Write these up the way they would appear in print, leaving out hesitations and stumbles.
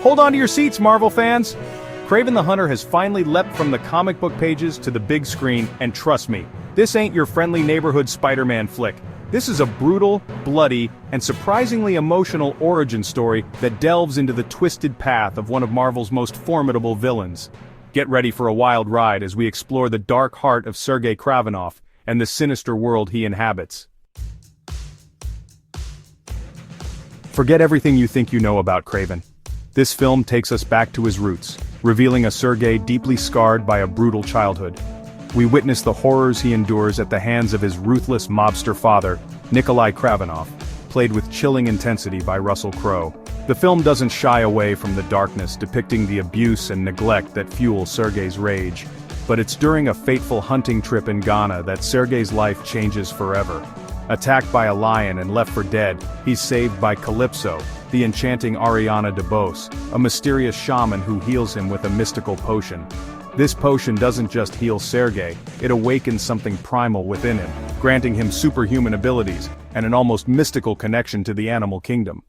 Hold on to your seats, Marvel fans! Kraven the Hunter has finally leapt from the comic book pages to the big screen, and trust me, this ain't your friendly neighborhood Spider-Man flick. This is a brutal, bloody, and surprisingly emotional origin story that delves into the twisted path of one of Marvel's most formidable villains. Get ready for a wild ride as we explore the dark heart of Sergei Kravinoff and the sinister world he inhabits. Forget everything you think you know about Kraven. This film takes us back to his roots, revealing a Sergei deeply scarred by a brutal childhood. We witness the horrors he endures at the hands of his ruthless mobster father, Nikolai Kravinov, played with chilling intensity by Russell Crowe. The film doesn't shy away from the darkness, depicting the abuse and neglect that fuel Sergei's rage. But it's during a fateful hunting trip in Ghana that Sergei's life changes forever. Attacked by a lion and left for dead, he's saved by Calypso, the enchanting Ariana DeBose, a mysterious shaman who heals him with a mystical potion. This potion doesn't just heal Sergei, it awakens something primal within him, granting him superhuman abilities and an almost mystical connection to the animal kingdom.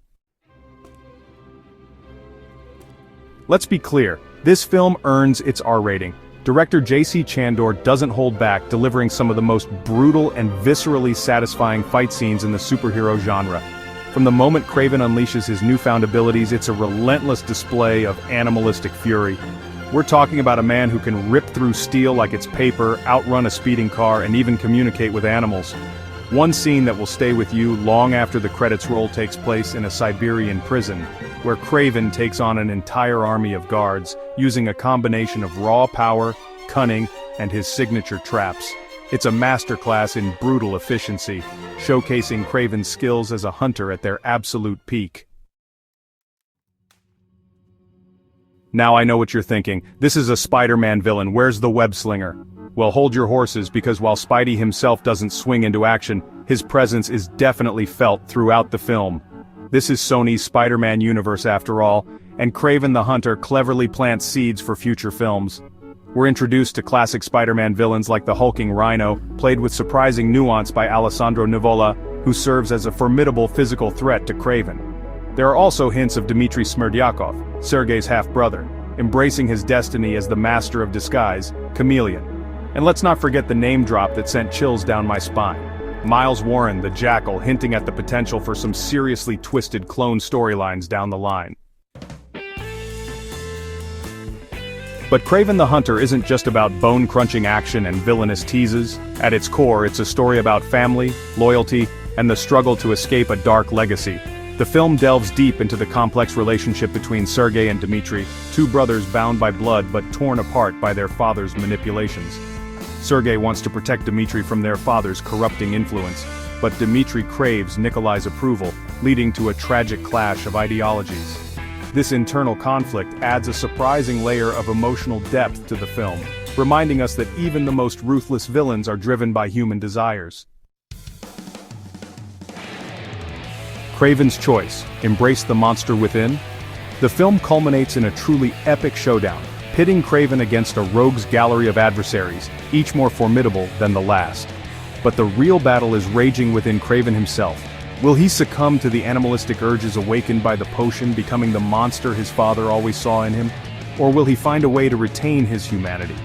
Let's be clear, this film earns its R rating. Director J.C. Chandor doesn't hold back, delivering some of the most brutal and viscerally satisfying fight scenes in the superhero genre. From the moment Kraven unleashes his newfound abilities, it's a relentless display of animalistic fury. We're talking about a man who can rip through steel like it's paper, outrun a speeding car, and even communicate with animals. One scene that will stay with you long after the credits roll takes place in a Siberian prison, where Kraven takes on an entire army of guards, using a combination of raw power, cunning, and his signature traps. It's a masterclass in brutal efficiency, showcasing Kraven's skills as a hunter at their absolute peak. Now I know what you're thinking, this is a Spider-Man villain, where's the web-slinger? Well, hold your horses, because while Spidey himself doesn't swing into action, his presence is definitely felt throughout the film. This is Sony's Spider-Man universe after all, and Kraven the Hunter cleverly plants seeds for future films. We're introduced to classic Spider-Man villains like the hulking Rhino, played with surprising nuance by Alessandro Nivola, who serves as a formidable physical threat to Kraven. There are also hints of Dmitry Smerdyakov, Sergei's half-brother, embracing his destiny as the master of disguise, Chameleon. And let's not forget the name drop that sent chills down my spine. Miles Warren, the Jackal, hinting at the potential for some seriously twisted clone storylines down the line. But Kraven the Hunter isn't just about bone-crunching action and villainous teases. At its core, it's a story about family, loyalty, and the struggle to escape a dark legacy. The film delves deep into the complex relationship between Sergei and Dmitry, two brothers bound by blood but torn apart by their father's manipulations. Sergei wants to protect Dmitry from their father's corrupting influence, but Dmitry craves Nikolai's approval, leading to a tragic clash of ideologies. This internal conflict adds a surprising layer of emotional depth to the film, reminding us that even the most ruthless villains are driven by human desires. Kraven's choice, embrace the monster within? The film culminates in a truly epic showdown, pitting Kraven against a rogues gallery of adversaries, each more formidable than the last. But the real battle is raging within Kraven himself. Will he succumb to the animalistic urges awakened by the potion, becoming the monster his father always saw in him? Or will he find a way to retain his humanity?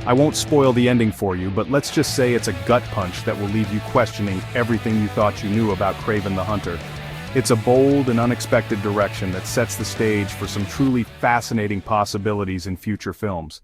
I won't spoil the ending for you, but let's just say it's a gut punch that will leave you questioning everything you thought you knew about Kraven the Hunter. It's a bold and unexpected direction that sets the stage for some truly fascinating possibilities in future films.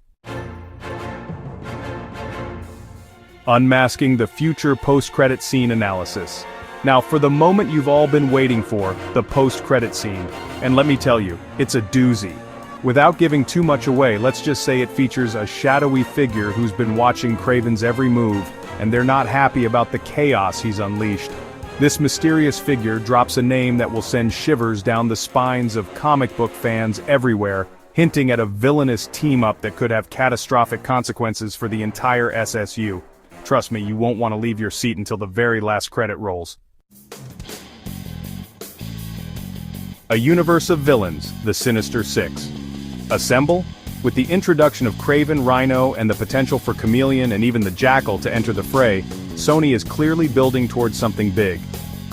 Unmasking the future post-credit scene analysis. Now for the moment you've all been waiting for, the post-credit scene. And let me tell you, it's a doozy. Without giving too much away, let's just say it features a shadowy figure who's been watching Kraven's every move, and they're not happy about the chaos he's unleashed. This mysterious figure drops a name that will send shivers down the spines of comic book fans everywhere, hinting at a villainous team-up that could have catastrophic consequences for the entire SSU. Trust me, you won't want to leave your seat until the very last credit rolls. A universe of villains, the Sinister Six. Assemble? With the introduction of Kraven, Rhino, and the potential for Chameleon and even the Jackal to enter the fray, Sony is clearly building towards something big.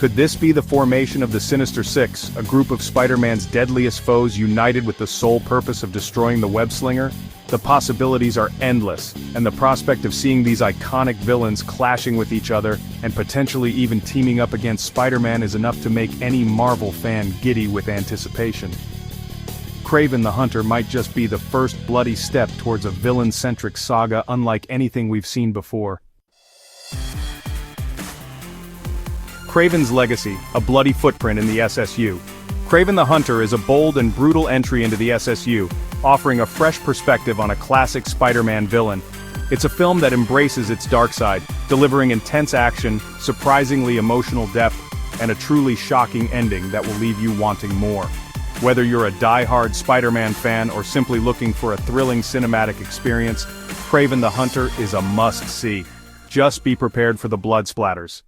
Could this be the formation of the Sinister Six, a group of Spider-Man's deadliest foes united with the sole purpose of destroying the web-slinger? The possibilities are endless, and the prospect of seeing these iconic villains clashing with each other and potentially even teaming up against Spider-Man is enough to make any Marvel fan giddy with anticipation. Kraven the Hunter might just be the first bloody step towards a villain-centric saga unlike anything we've seen before. Kraven's legacy, a bloody footprint in the SSU. Kraven the Hunter is a bold and brutal entry into the SSU, offering a fresh perspective on a classic Spider-Man villain. It's a film that embraces its dark side, delivering intense action, surprisingly emotional depth, and a truly shocking ending that will leave you wanting more. Whether you're a die-hard Spider-Man fan or simply looking for a thrilling cinematic experience, Kraven the Hunter is a must-see. Just be prepared for the blood splatters.